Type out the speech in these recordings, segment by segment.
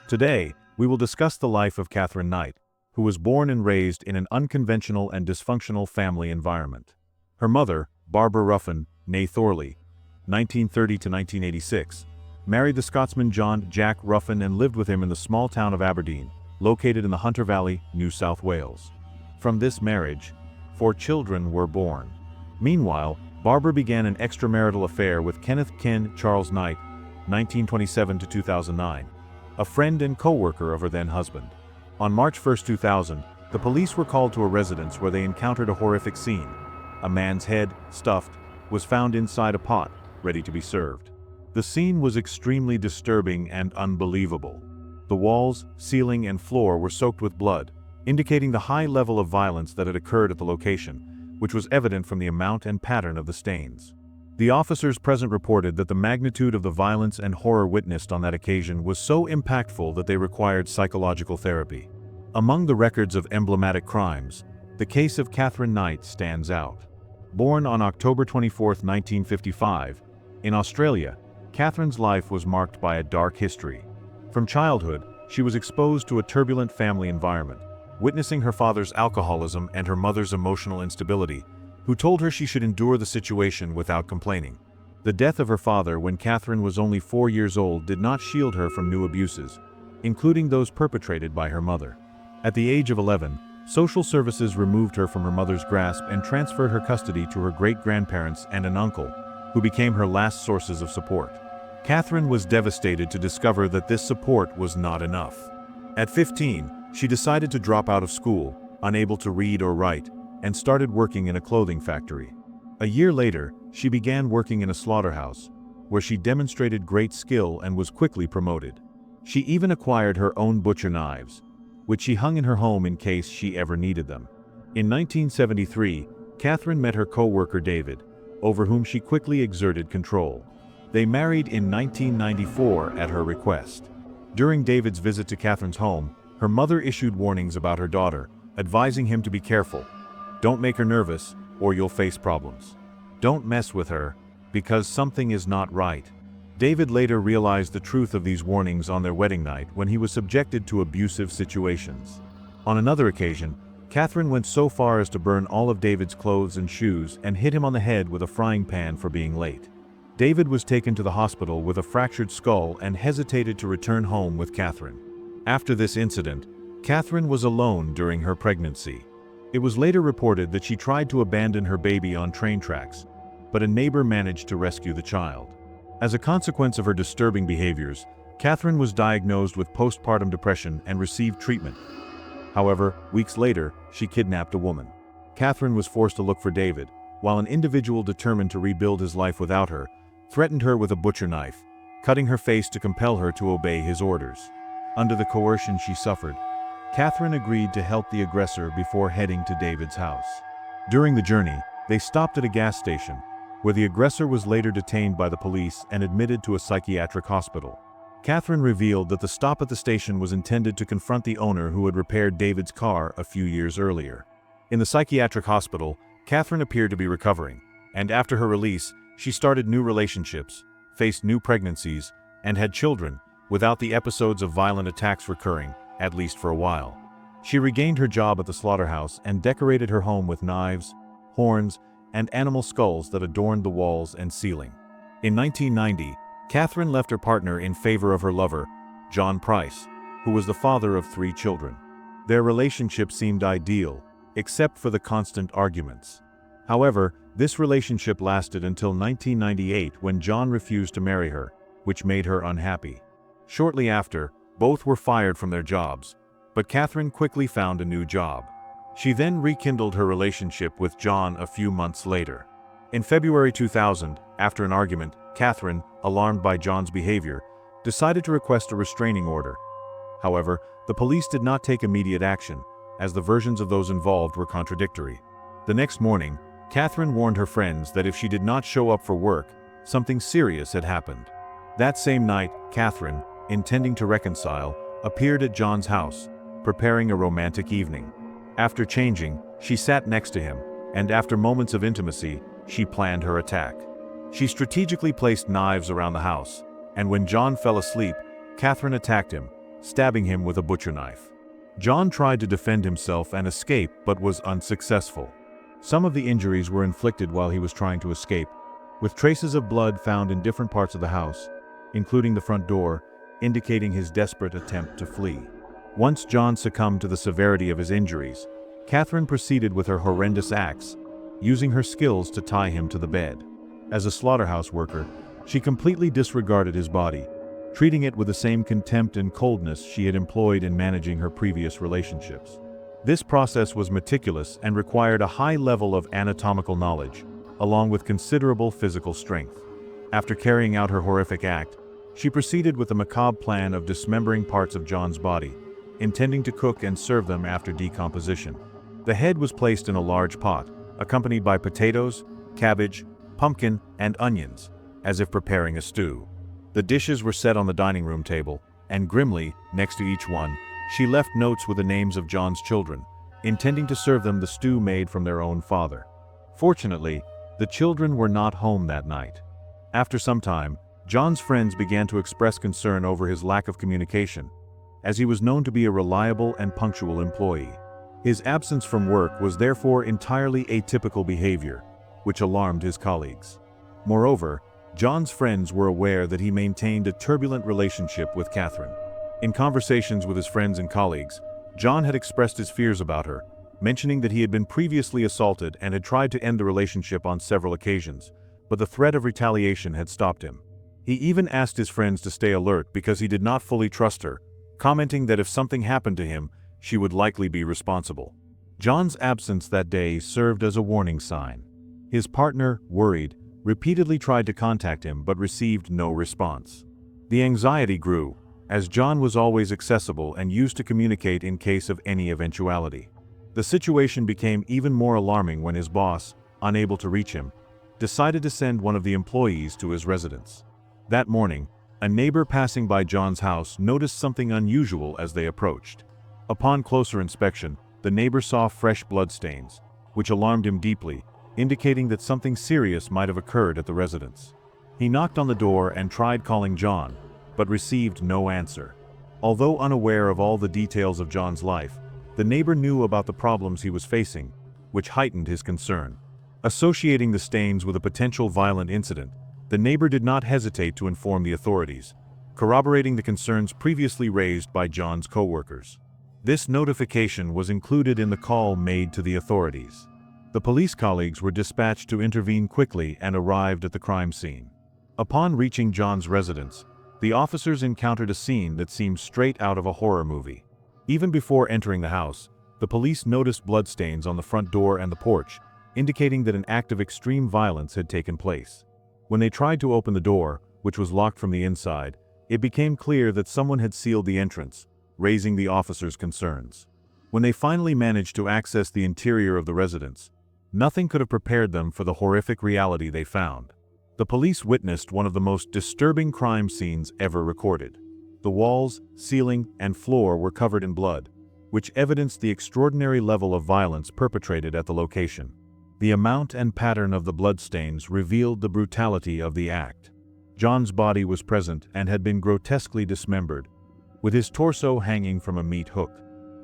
Today, we will discuss the life of Katherine Knight, who was born and raised in an unconventional and dysfunctional family environment. Her mother, Barbara Roughan, née Thorley, 1930 to 1986, married the Scotsman John Jack Roughan and lived with him in the small town of Aberdeen, located in the Hunter Valley, New South Wales. From this marriage, 4 children were born. Meanwhile, Barbara began an extramarital affair with Kenneth Charles Knight, 1927 to 2009, a friend and co-worker of her then-husband. On March 1, 2000, the police were called to a residence where they encountered a horrific scene. A man's head, stuffed, was found inside a pot, ready to be served. The scene was extremely disturbing and unbelievable. The walls, ceiling, and floor were soaked with blood, indicating the high level of violence that had occurred at the location, which was evident from the amount and pattern of the stains. The officers present reported that the magnitude of the violence and horror witnessed on that occasion was so impactful that they required psychological therapy. Among the records of emblematic crimes, the case of Katherine Knight stands out. Born on October 24, 1955, in Australia, Katherine's life was marked by a dark history. From childhood, she was exposed to a turbulent family environment, witnessing her father's alcoholism and her mother's emotional instability, who told her she should endure the situation without complaining. The death of her father when Katherine was only 4 years old did not shield her from new abuses, including those perpetrated by her mother. At the age of 11, social services removed her from her mother's grasp and transferred her custody to her great-grandparents and an uncle, who became her last sources of support. Katherine was devastated to discover that this support was not enough. At 15, she decided to drop out of school, unable to read or write, and started working in a clothing factory. A year later, she began working in a slaughterhouse, where she demonstrated great skill and was quickly promoted. She even acquired her own butcher knives, which she hung in her home in case she ever needed them. In 1973, Katherine met her co-worker David, over whom she quickly exerted control. They married in 1994 at her request. During David's visit to Katherine's home, her mother issued warnings about her daughter, advising him to be careful. Don't make her nervous, or you'll face problems. Don't mess with her, because something is not right. David later realized the truth of these warnings on their wedding night when he was subjected to abusive situations. On another occasion, Katherine went so far as to burn all of David's clothes and shoes and hit him on the head with a frying pan for being late. David was taken to the hospital with a fractured skull and hesitated to return home with Katherine. After this incident, Katherine was alone during her pregnancy. It was later reported that she tried to abandon her baby on train tracks, but a neighbor managed to rescue the child. As a consequence of her disturbing behaviors, Katherine was diagnosed with postpartum depression and received treatment. However, weeks later, she kidnapped a woman. Katherine was forced to look for David, while an individual determined to rebuild his life without her, threatened her with a butcher knife, cutting her face to compel her to obey his orders. Under the coercion she suffered, Katherine agreed to help the aggressor before heading to David's house. During the journey, they stopped at a gas station, where the aggressor was later detained by the police and admitted to a psychiatric hospital. Katherine revealed that the stop at the station was intended to confront the owner who had repaired David's car a few years earlier. In the psychiatric hospital, Katherine appeared to be recovering, and after her release, she started new relationships, faced new pregnancies, and had children, without the episodes of violent attacks recurring, at least for a while. She regained her job at the slaughterhouse and decorated her home with knives, horns, and animal skulls that adorned the walls and ceiling. In 1990, Katherine left her partner in favor of her lover, John Price, who was the father of 3 children. Their relationship seemed ideal, except for the constant arguments. However, this relationship lasted until 1998 when John refused to marry her, which made her unhappy. Shortly after, both were fired from their jobs, but Katherine quickly found a new job. She then rekindled her relationship with John a few months later. In February 2000, after an argument, Katherine, alarmed by John's behavior, decided to request a restraining order. However, the police did not take immediate action, as the versions of those involved were contradictory. The next morning, Katherine warned her friends that if she did not show up for work, something serious had happened. That same night, Katherine, intending to reconcile, appeared at John's house, preparing a romantic evening. After changing, she sat next to him, and after moments of intimacy, she planned her attack. She strategically placed knives around the house, and when John fell asleep, Katherine attacked him, stabbing him with a butcher knife. John tried to defend himself and escape but was unsuccessful. Some of the injuries were inflicted while he was trying to escape, with traces of blood found in different parts of the house, including the front door, indicating his desperate attempt to flee. Once John succumbed to the severity of his injuries, Katherine proceeded with her horrendous acts, using her skills to tie him to the bed. As a slaughterhouse worker, she completely disregarded his body, treating it with the same contempt and coldness she had employed in managing her previous relationships. This process was meticulous and required a high level of anatomical knowledge, along with considerable physical strength. After carrying out her horrific act, she proceeded with a macabre plan of dismembering parts of John's body, intending to cook and serve them after decomposition. The head was placed in a large pot, accompanied by potatoes, cabbage, pumpkin, and onions, as if preparing a stew. The dishes were set on the dining room table, and grimly, next to each one, she left notes with the names of John's children, intending to serve them the stew made from their own father. Fortunately, the children were not home that night. After some time, John's friends began to express concern over his lack of communication, as he was known to be a reliable and punctual employee. His absence from work was therefore entirely atypical behavior, which alarmed his colleagues. Moreover, John's friends were aware that he maintained a turbulent relationship with Katherine. In conversations with his friends and colleagues, John had expressed his fears about her, mentioning that he had been previously assaulted and had tried to end the relationship on several occasions, but the threat of retaliation had stopped him. He even asked his friends to stay alert because he did not fully trust her, commenting that if something happened to him, she would likely be responsible. John's absence that day served as a warning sign. His partner, worried, repeatedly tried to contact him but received no response. The anxiety grew, as John was always accessible and used to communicate in case of any eventuality. The situation became even more alarming when his boss, unable to reach him, decided to send one of the employees to his residence. That morning, a neighbor passing by John's house noticed something unusual as they approached. Upon closer inspection, the neighbor saw fresh bloodstains, which alarmed him deeply, indicating that something serious might have occurred at the residence. He knocked on the door and tried calling John, but received no answer. Although unaware of all the details of John's life, the neighbor knew about the problems he was facing, which heightened his concern. Associating the stains with a potential violent incident, the neighbor did not hesitate to inform the authorities, corroborating the concerns previously raised by John's co-workers. This notification was included in the call made to the authorities. The police colleagues were dispatched to intervene quickly and arrived at the crime scene. Upon reaching John's residence, the officers encountered a scene that seemed straight out of a horror movie. Even before entering the house, the police noticed bloodstains on the front door and the porch, indicating that an act of extreme violence had taken place. When they tried to open the door, which was locked from the inside, it became clear that someone had sealed the entrance, raising the officers' concerns. When they finally managed to access the interior of the residence, nothing could have prepared them for the horrific reality they found. The police witnessed one of the most disturbing crime scenes ever recorded. The walls, ceiling, and floor were covered in blood, which evidenced the extraordinary level of violence perpetrated at the location. The amount and pattern of the bloodstains revealed the brutality of the act. John's body was present and had been grotesquely dismembered, with his torso hanging from a meat hook.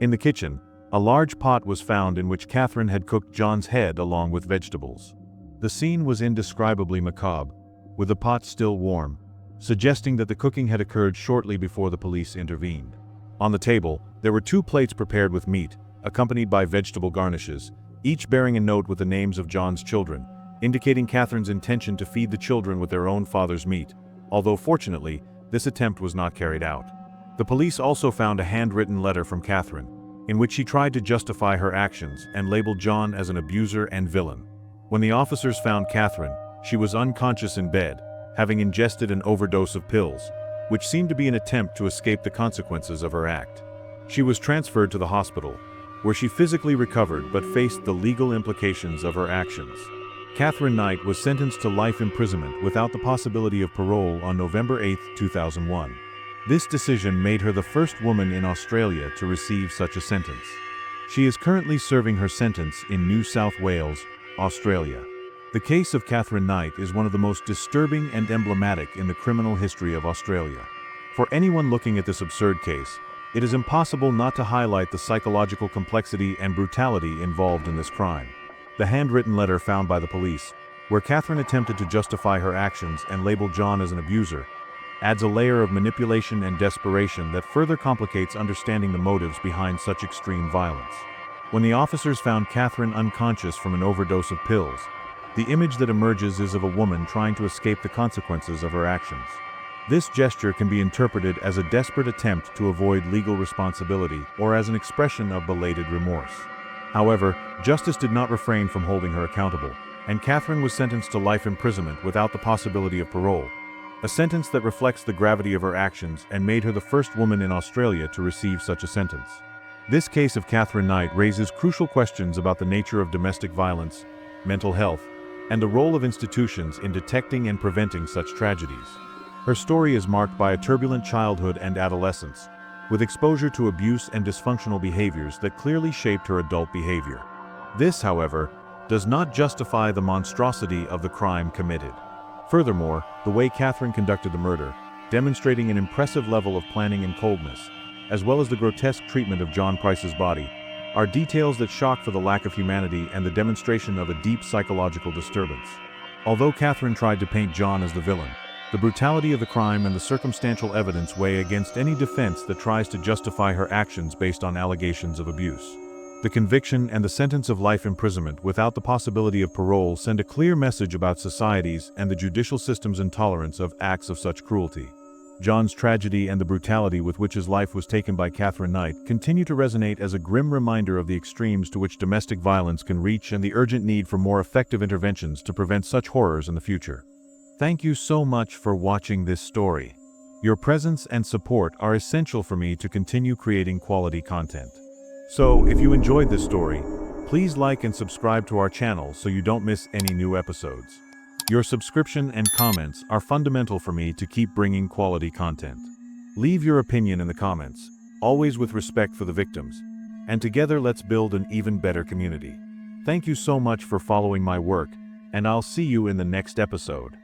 In the kitchen, a large pot was found in which Katherine had cooked John's head along with vegetables. The scene was indescribably macabre, with the pot still warm, suggesting that the cooking had occurred shortly before the police intervened. On the table, there were 2 plates prepared with meat, accompanied by vegetable garnishes, each bearing a note with the names of John's children, indicating Katherine's intention to feed the children with their own father's meat, although fortunately, this attempt was not carried out. The police also found a handwritten letter from Katherine, in which she tried to justify her actions and labeled John as an abuser and villain. When the officers found Katherine, she was unconscious in bed, having ingested an overdose of pills, which seemed to be an attempt to escape the consequences of her act. She was transferred to the hospital, where she physically recovered but faced the legal implications of her actions. Katherine Knight was sentenced to life imprisonment without the possibility of parole on November 8, 2001. This decision made her the first woman in Australia to receive such a sentence. She is currently serving her sentence in New South Wales, Australia. The case of Katherine Knight is one of the most disturbing and emblematic in the criminal history of Australia. For anyone looking at this absurd case, It is impossible not to highlight the psychological complexity and brutality involved in this crime. The handwritten letter found by the police, where Katherine attempted to justify her actions and label John as an abuser, adds a layer of manipulation and desperation that further complicates understanding the motives behind such extreme violence. When the officers found Katherine unconscious from an overdose of pills, the image that emerges is of a woman trying to escape the consequences of her actions. This gesture can be interpreted as a desperate attempt to avoid legal responsibility or as an expression of belated remorse. However, justice did not refrain from holding her accountable, and Katherine was sentenced to life imprisonment without the possibility of parole, a sentence that reflects the gravity of her actions and made her the first woman in Australia to receive such a sentence. This case of Katherine Knight raises crucial questions about the nature of domestic violence, mental health, and the role of institutions in detecting and preventing such tragedies. Her story is marked by a turbulent childhood and adolescence, with exposure to abuse and dysfunctional behaviors that clearly shaped her adult behavior. This, however, does not justify the monstrosity of the crime committed. Furthermore, the way Katherine conducted the murder, demonstrating an impressive level of planning and coldness, as well as the grotesque treatment of John Price's body, are details that shock for the lack of humanity and the demonstration of a deep psychological disturbance. Although Katherine tried to paint John as the villain, the brutality of the crime and the circumstantial evidence weigh against any defense that tries to justify her actions based on allegations of abuse. The conviction and the sentence of life imprisonment without the possibility of parole send a clear message about society's and the judicial system's intolerance of acts of such cruelty. John's tragedy and the brutality with which his life was taken by Katherine Knight continue to resonate as a grim reminder of the extremes to which domestic violence can reach and the urgent need for more effective interventions to prevent such horrors in the future. Thank you so much for watching this story. Your presence and support are essential for me to continue creating quality content. So, if you enjoyed this story, please like and subscribe to our channel so you don't miss any new episodes. Your subscription and comments are fundamental for me to keep bringing quality content. Leave your opinion in the comments, always with respect for the victims, and together let's build an even better community. Thank you so much for following my work, and I'll see you in the next episode.